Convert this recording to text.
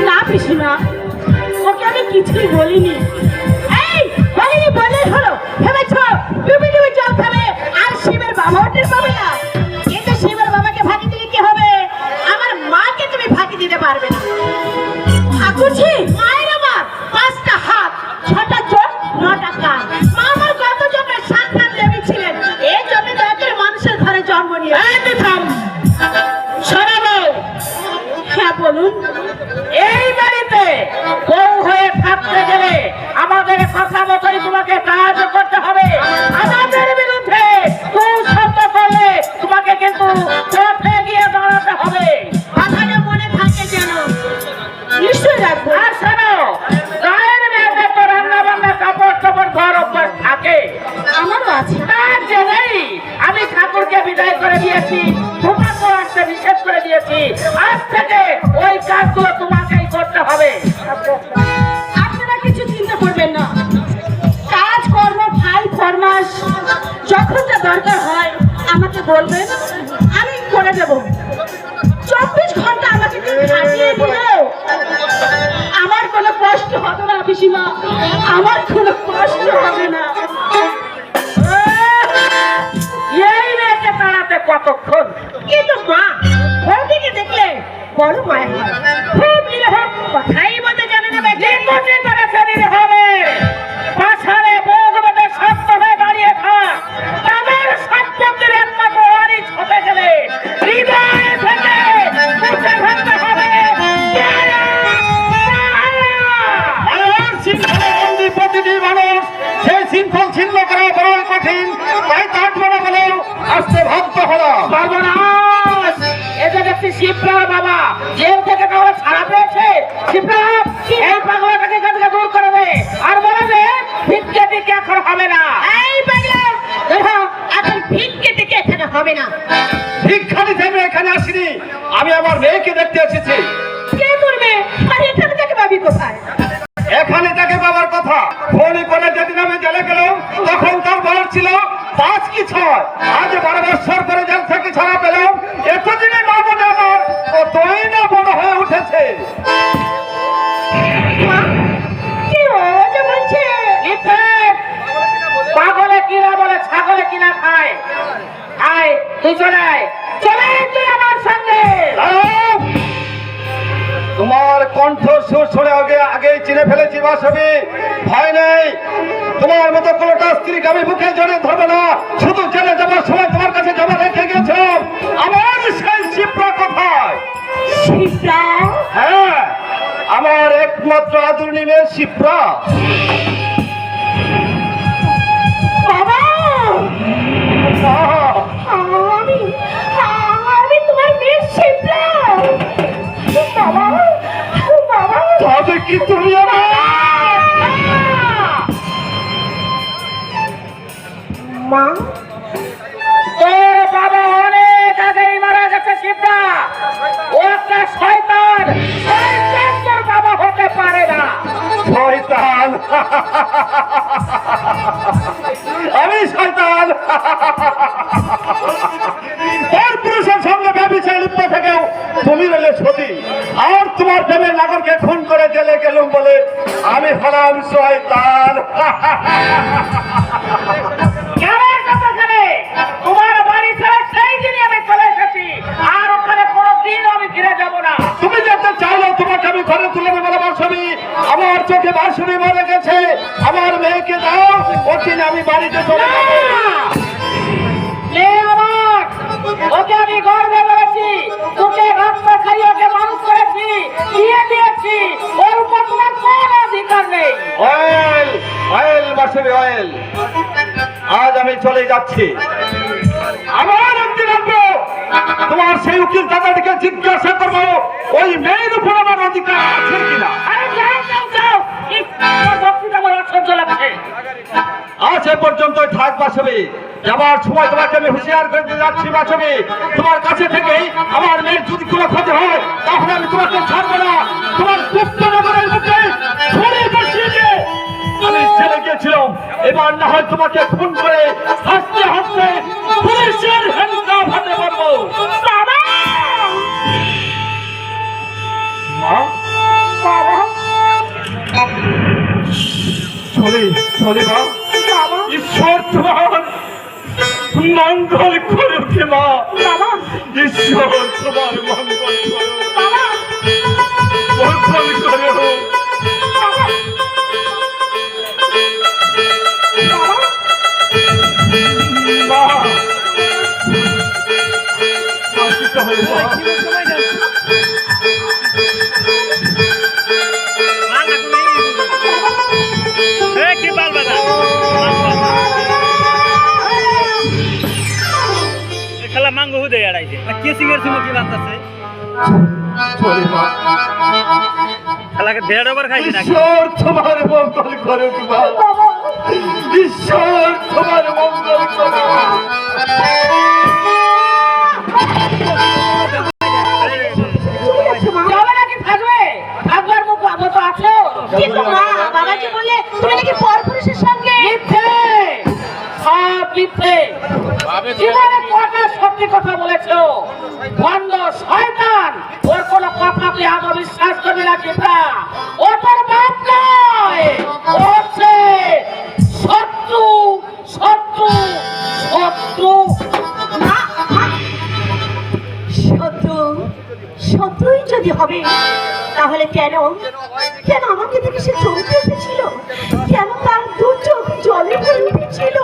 না পিসিমা, ওকে আমি কিছুই বলিনি। এই বলিনি বলেই হলো, ভেবেছ ডুবি ডুবি জল খাবে আর শিবের বাবা উঠতে পাবে না? কিন্তু শিবের বাবাকে ফাঁকি দিলে কি হবে? আমার মাকে তুমি ফাঁকি দিতে পারবে না। ঠাকুরজি, মায়ের আমার 5টা হাত, 6টা চোখ, 9টা কান। মা আমার কত জন্মের সাক্ষাৎ দেবী ছিলেন, এই জন্য দয়া করে মানুষের ঘরে জন্ম নিয়ে। হ্যাঁ বলুন। এই বাড়িতে বউ হয়ে থাকতে গেলে আমাদের কথা মতোই তোমাকে কাজ করতে হবে। আমাদের বিরুদ্ধে কুশব্দ করলে তোমাকে কিন্তু পথে গিয়ে দাঁড়াতে হবে। কথাটা মনে থাকে যেন। নিশ্চয়ই রাখবো। আর শোনো, গায়ের মেয়েদের তো রান্না বান্না কাপড় টাপড় ঘর অভ্যাস থাকে, আমারও আছে। তার জন্যই আমি ঠাকুরকে বিদায় করে দিয়েছি, তোমাকে আসতে নিষেধ করে দিয়েছি। আজ থেকে ওই কাজগুলো তোমাকেই করতে হবে। আপনারা কিছু চিন্তা করবেন না, কাজ কর্ম ফাইল ফরমাস যখন যা দরকার হয় আমাকে বলবেন, আমি করে দেব। 24 ঘন্টা আমাকে খাটিয়ে দিলেও আমার কোনো কষ্ট হবে না পিসিমা, আমার কোনো কষ্ট হবে না। এই মেয়েকে তাড়াতে কতক্ষণ? কিন্তু মা, ওদিকে দেখলে বড় মায়া হয়, খুব নিরহ, কথাই বলতে জানে না। নিকুচি করেছে নিরীহবে। পাছাড়ে বুক বেঁধে শক্ত হয়ে দাঁড়িয়ে থাক। তাদের সম্পত্তির একমাত্র ওয়ারিশ হতে গেলে হৃদয় থেকে মুছে ফেলতে হবে। প্রতিটি মানুষ সেই শৃঙ্খল ছিন্ন করা বড় কঠিন, তাই তার বড় বলেও আসতে ভাবতে হলো। সর্বনাশ! এতে দেখছি শিবরাম বাবা জেল থেকে কাউকে ছাড়া পেয়েছে। শিবরাম, এই পাগলাটাকে এখান থেকে দূর করে দে, আর বলে দে ভিক্ষে টিকে এখন হবে না। এই পাগলা, দেখো এখন ভিক্ষে থেকে এখানে হবে না। ভিক্ষা দিতে আমি এখানে আসিনি, আমি আমার মেয়েকে দেখতে এসেছি। কে করবে? আর এখানে থেকে পাবি কোথায়? এখানে তাকে বাবার কথা ফোনে করে যেদিন আমি জেলে গেলাম তখন তার বয়স ছিল 5 কি 6। আজ 12 বছর করে জেল থেকে ছাড়া পেলাম, এতদিনে মা বোন আমার কতই না বড় হয়ে উঠেছে। মা, কি হয়েছে বলছে? পাগলে কিনা বলে ছাগলে কিনা খায়। আয় তুই চলে আয়, চলে আয় তুই আমার সঙ্গে। তোমার কণ্ঠ সুর শুনে আগেই চিনে ফেলেছি বাসবি, ভয় নেই। তোমার মতো কোনটা স্ত্রীকে আমি বুকে জড়িয়ে ধরবে না। শুধু জেলে যাবার সময় তোমার কাছে জমা রেখে গেছিলাম আমার সেই শিপ্রা কোথায়? শিপ্রা? হ্যাঁ, আমার একমাত্র আদরণী মেয়ে শিপ্রা। বাবা, আমি তোমার মেয়ে শিপ্রা। বাবা, বাবা, তবে কি তুমি আমার মা? তোর বাবা অনেক আগেই মারা গেছে শিবরা। ও একটা শয়তান, শয়তান তোর বাবা হতে পারে না। শয়তান? আমি শয়তান? তোর পুরুষের সঙ্গে ব্যভিচারে লিপ্ত থেকেও তুমি রইলে সতী, আর তোমার প্রেমের নাগরকে খুন করে জেলে গেলুম বলে আমি হলাম শয়তান। তোমার বাড়ি ছেড়ে সেই দিনই আমি চলে এসেছি, আর ওখানে কোনোদিন আমি ফিরে যাব না। তুমি যেতে চাইলে তোমাকে আমি ঘরে তুলে দেবো না বাসবি। আমার চোখে বাসবি মরে গেছে, আমার মেয়েকে দাও, ওকে আমি বাড়িতে চলে যাব। ওকে আমি গর্বে বলেছি, তোকে রক্ত খাইয়ে ওকে মানুষ করেছি, বিয়ে দিয়েছি, ওর উপর তোমার কোনো অধিকার নেই। অয়েল অয়েল বাসবি অয়েল, আজ আমি চলে যাচ্ছি। আমার একদিন আসবো, তোমার সেই উকিল দাদাটিকে জিজ্ঞাসা করবো ওই মেয়ের উপর আমার অধিকার আছে কিনা। আজ এ পর্যন্তই থাক বাসবি। যাবার সময় তোমাকে আমি হুঁশিয়ার করে দিয়ে যাচ্ছি বাসবি, তোমার কাছে থেকেই আমার মেয়ের যদি কোনো ক্ষতি হয় তাহলে আমি তোমাকে ছাড়বো না। তোমার গুপ্তনগরের মুখে ছড়ে বসিয়ে দিয়ে আমি ছেড়ে গিয়েছিলাম, এবার না হয় তোমাকে খুন করে হাসতে হাসতে পুলিশের হ্যান্ডকাপ হাতে পারবো। বাবা! চলে মা, বাবা ঈশ্বর তোমার মঙ্গল করুক মা, বাবা ঈশ্বর তোমার মঙ্গল করুক, বাবা মঙ্গল করুক। মা, আসতে হবে মা। খেলা মাঙ্গো হুদে আড়াইছে কেসিং এর সময় কি বানতাছে চলে মা, খেলাকে দেড় ওভার খাইছে নাকি ঈশ্বর তোমার মঙ্গল করুক মা, ঈশ্বর তোমার মঙ্গল করুক। যাবে নাকি থাকবে? থাকবার মুখ আদত আছে? কিন্তু মা বাবাজি বললে তুমি নাকি পরপুরুষের সঙ্গে মিথ্যে, সব মিথ্যে। জীবনে কটা সত্যি কথা বলেছো? ভণ্ড শয়তান, ওর কোনো কথা তুই আদৌ বিশ্বাস করবি না চিত্রা। ও তোর বাপ নয়, ও হচ্ছে শত্রু, শত্রু, শত্রু। মা শত্রু শত্রুই যদি হবে তাহলে কেন কেন আমাকে দেখে সে চমকে উঠেছিল, কেন তার দু চোখ জলে ভরে উঠেছিল?